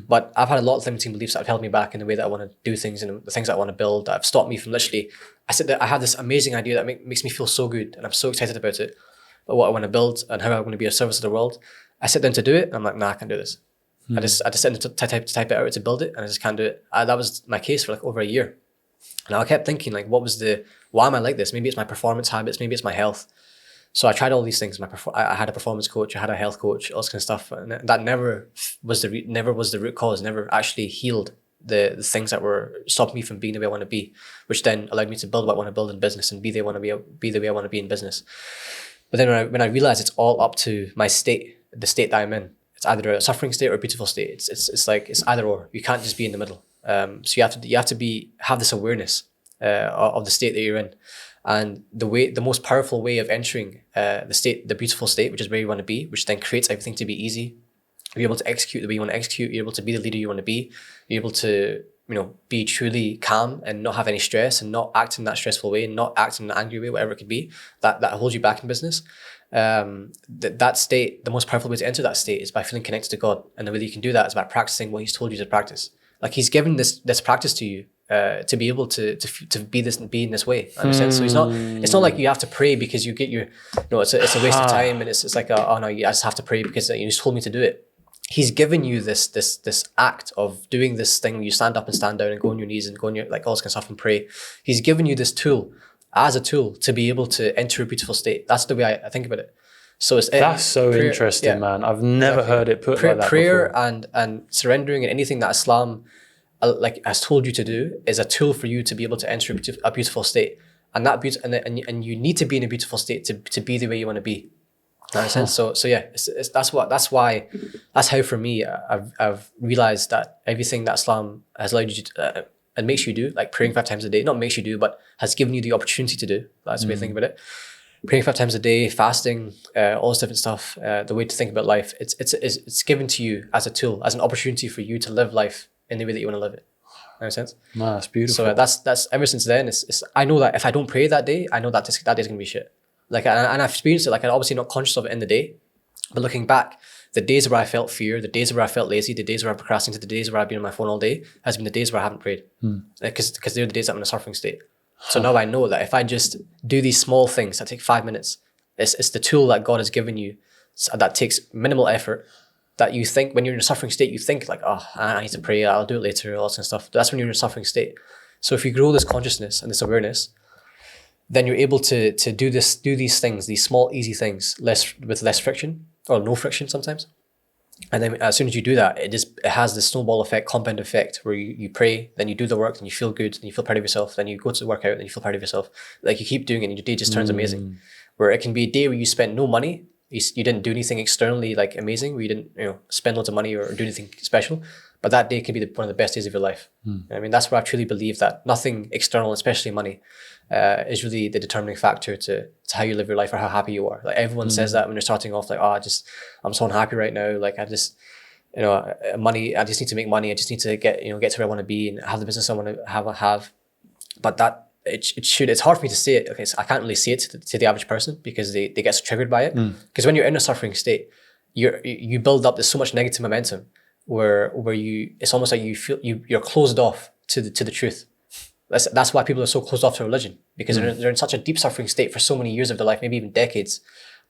But I've had a lot of limiting beliefs that have held me back in the way that I want to do things and the things that I want to build that have stopped me from literally, I said that I have this amazing idea that makes me feel so good and I'm so excited about it, but what I want to build and how I want to be a service to the world. I sit down to do it and I'm like, nah, I can't do this. I just sit down to type it out to build it and I just can't do it. That was my case for like over a year. And I kept thinking like, why am I like this? Maybe it's my performance habits, maybe it's my health. So I tried all these things. I had a performance coach, I had a health coach, all this kind of stuff, and that never was the root cause. Never actually healed the things that were stopping me from being the way I want to be, which then allowed me to build what I want to build in business and be the way I want to be in business. But then when I realized it's all up to my state, the state that I'm in. It's either a suffering state or a beautiful state. It's either or. You can't just be in the middle. So you have to have this awareness of the state that you're in. And the most powerful way of entering the beautiful state, which is where you want to be, which then creates everything to be easy. You're able to execute the way you want to execute. You're able to be the leader you want to be. You're able to, be truly calm and not have any stress and not act in that stressful way and not act in an angry way, whatever it could be, that holds you back in business. That state, the most powerful way to enter that state is by feeling connected to God. And the way that you can do that is by practicing what He's told you to practice. Like He's given this practice to you. To be able to be in this way, understand? So it's not like you have to pray because you get it's a waste of time and it's like I just have to pray because He's told me to do it. He's given you this act of doing this thing. You stand up and stand down and go on your knees and go on your like all this kind of stuff and pray. He's given you this tool as a tool to be able to enter a beautiful state. That's the way I think about it. So that's so prayer, interesting, man. I've never heard it put like that prayer before. and surrendering and anything that Islam has told you to do is a tool for you to be able to enter a beautiful state, and and you need to be in a beautiful state to be the way you want to be. That makes sense. So yeah, that's how for me I've realized that everything that Islam has allowed you to and makes you do, like praying 5 times a day, not makes you do, but has given you the opportunity to do. That's the way to think about it. Praying 5 times a day, fasting, all this different stuff. The way to think about life, it's given to you as a tool, as an opportunity for you to live life in the way that you want to live it. That makes sense? No, that's beautiful. So that's ever since then. I know that if I don't pray that day, I know that day's gonna be shit. Like and I've experienced it. Like I'm obviously not conscious of it in the day, but looking back, the days where I felt fear, the days where I felt lazy, the days where I procrastinated, the days where I've been on my phone all day, has been the days where I haven't prayed, because they're the days that I'm in a suffering state. So now I know that if I just do these small things that take 5 minutes, it's the tool that God has given you that takes minimal effort. That you think when you're in a suffering state, you think like, oh, I need to pray, I'll do it later, all this kind of stuff. That's when you're in a suffering state. So if you grow this consciousness and this awareness, then you're able to do these things, these small, easy things, with less friction or no friction sometimes. And then as soon as you do that, it has this snowball effect, compound effect, where you pray, then you do the work, then you feel good, then you feel proud of yourself, then you go to the workout, then you feel proud of yourself. Like you keep doing it and your day just turns amazing. Where it can be a day where you spend no money, you didn't do anything externally like amazing, where you didn't spend loads of money or do anything special, but that day can be one of the best days of your life. I mean, that's where I truly believe that nothing external, especially money, is really the determining factor to how you live your life or how happy you are. Like everyone says that when they're starting off, like, I'm so unhappy right now. Like I just, money, I just need to make money. I just need to get to where I want to be and have the business I want to have. But that, it's hard for me to say it. Okay, so I can't really say it to the average person because they get so triggered by it. Because when you're in a suffering state, you build up this so much negative momentum where it's almost like you feel you're closed off to the truth. That's why people are so closed off to religion, because they're in such a deep suffering state for so many years of their life, maybe even decades,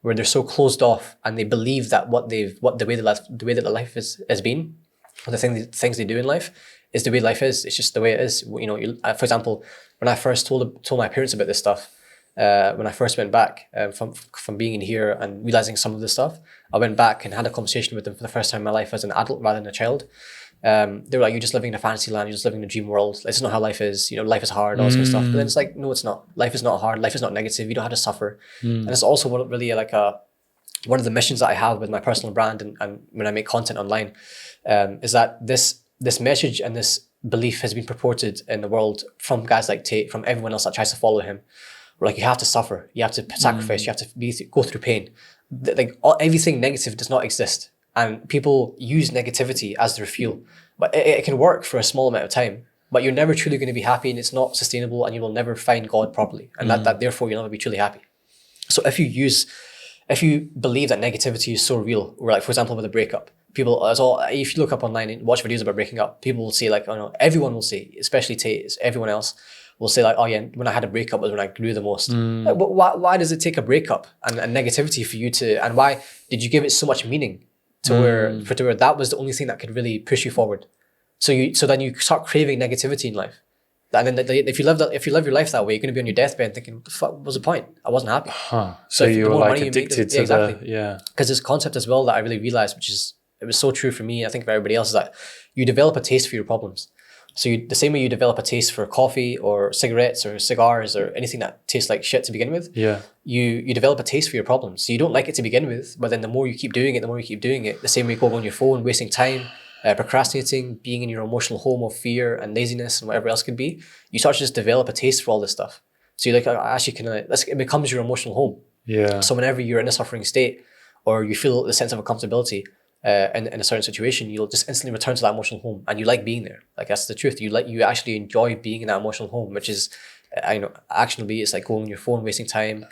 where they're so closed off and they believe that the way that the life has been, or the things they do in life is the way life is. It's just the way it is. For example, when I first told my parents about this stuff, when I first went back from being in here and realizing some of this stuff, I went back and had a conversation with them for the first time in my life as an adult rather than a child. They were like, you're just living in a fantasy land, you're just living in a dream world. This is not how life is. Life is hard, all this kind of stuff. But then it's like, no, it's not. Life is not hard. Life is not negative. You don't have to suffer. And it's also really like one of the missions that I have with my personal brand and when I make content online, is that this message and this belief has been purported in the world from guys like Tate, from everyone else that tries to follow him. Where like you have to suffer, you have to sacrifice, you have to go through pain. Everything negative does not exist. And people use negativity as their fuel. But it can work for a small amount of time, but you're never truly going to be happy, and it's not sustainable, and you will never find God properly. And that therefore you'll never be truly happy. So if you believe that negativity is so real, or like for example with a breakup, people, as all, if you look up online and watch videos about breaking up, people will say like, oh no, everyone will say, especially Tate, everyone else will say like, oh yeah, when I had a breakup was when I grew the most. Like, but why does it take a breakup and negativity for you to, and why did you give it so much meaning to where that was the only thing that could really push you forward? So then you start craving negativity in life. And then if you live your life that way, you're going to be on your deathbed thinking, what the fuck was the point? I wasn't happy. So you were like addicted to exactly. yeah. Because this concept as well that I really realized, which is, it was so true for me, I think for everybody else, is that you develop a taste for your problems. So the same way you develop a taste for coffee or cigarettes or cigars or anything that tastes like shit to begin with, you develop a taste for your problems. So you don't like it to begin with, but then the more you keep doing it, the same way you go on your phone, wasting time, procrastinating, being in your emotional home of fear and laziness and whatever else could be, you start to just develop a taste for all this stuff. So you're like, it becomes your emotional home. Yeah. So whenever you're in a suffering state or you feel the sense of uncomfortability in a certain situation, you'll just instantly return to that emotional home, and you like being there. Like, that's the truth. You actually enjoy being in that emotional home, which is, actionably, it's like going on your phone, wasting time,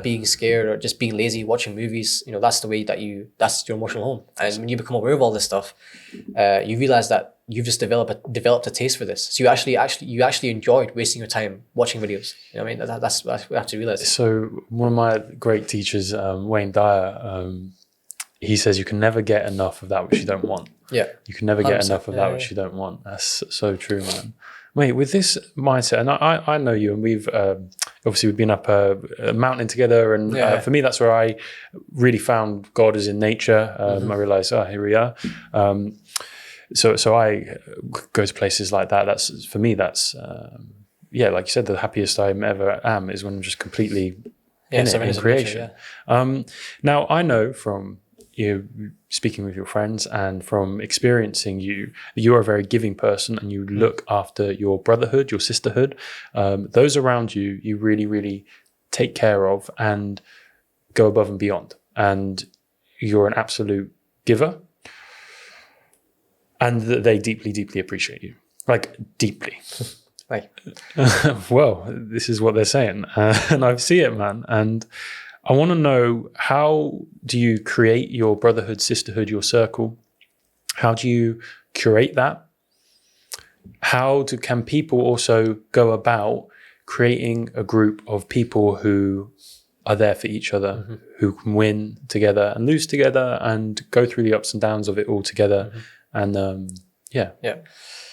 being scared, or just being lazy, watching movies. That's the way that's your emotional home. And when you become aware of all this stuff, you realize that you've just developed a taste for this. So you actually enjoyed wasting your time watching videos. You know what I mean? That's what we have to realize. So one of my great teachers, Wayne Dyer, he says you can never get enough of that which you don't want. Yeah. You can never get enough of that which you don't want. That's so true, man. Wait, with this mindset, and I know you, and we've obviously we've been up a mountain together, and for me that's where I really found God is in nature. I realized, here we are. So I go to places like that. That's for me. That's like you said, the happiest I ever am is when I'm just completely in creation. Nature, now I know from you speaking with your friends and from experiencing you are a very giving person, and you look after your brotherhood, your sisterhood, those around you. You really, really take care of and go above and beyond. And you're an absolute giver. And they deeply, deeply appreciate you. Like, deeply. Right. Well, this is what they're saying. And I see it, man. And I want to know, how do you create your brotherhood, sisterhood, your circle? How do you curate that? Can people also go about creating a group of people who are there for each other, who can win together and lose together and go through the ups and downs of it all together? And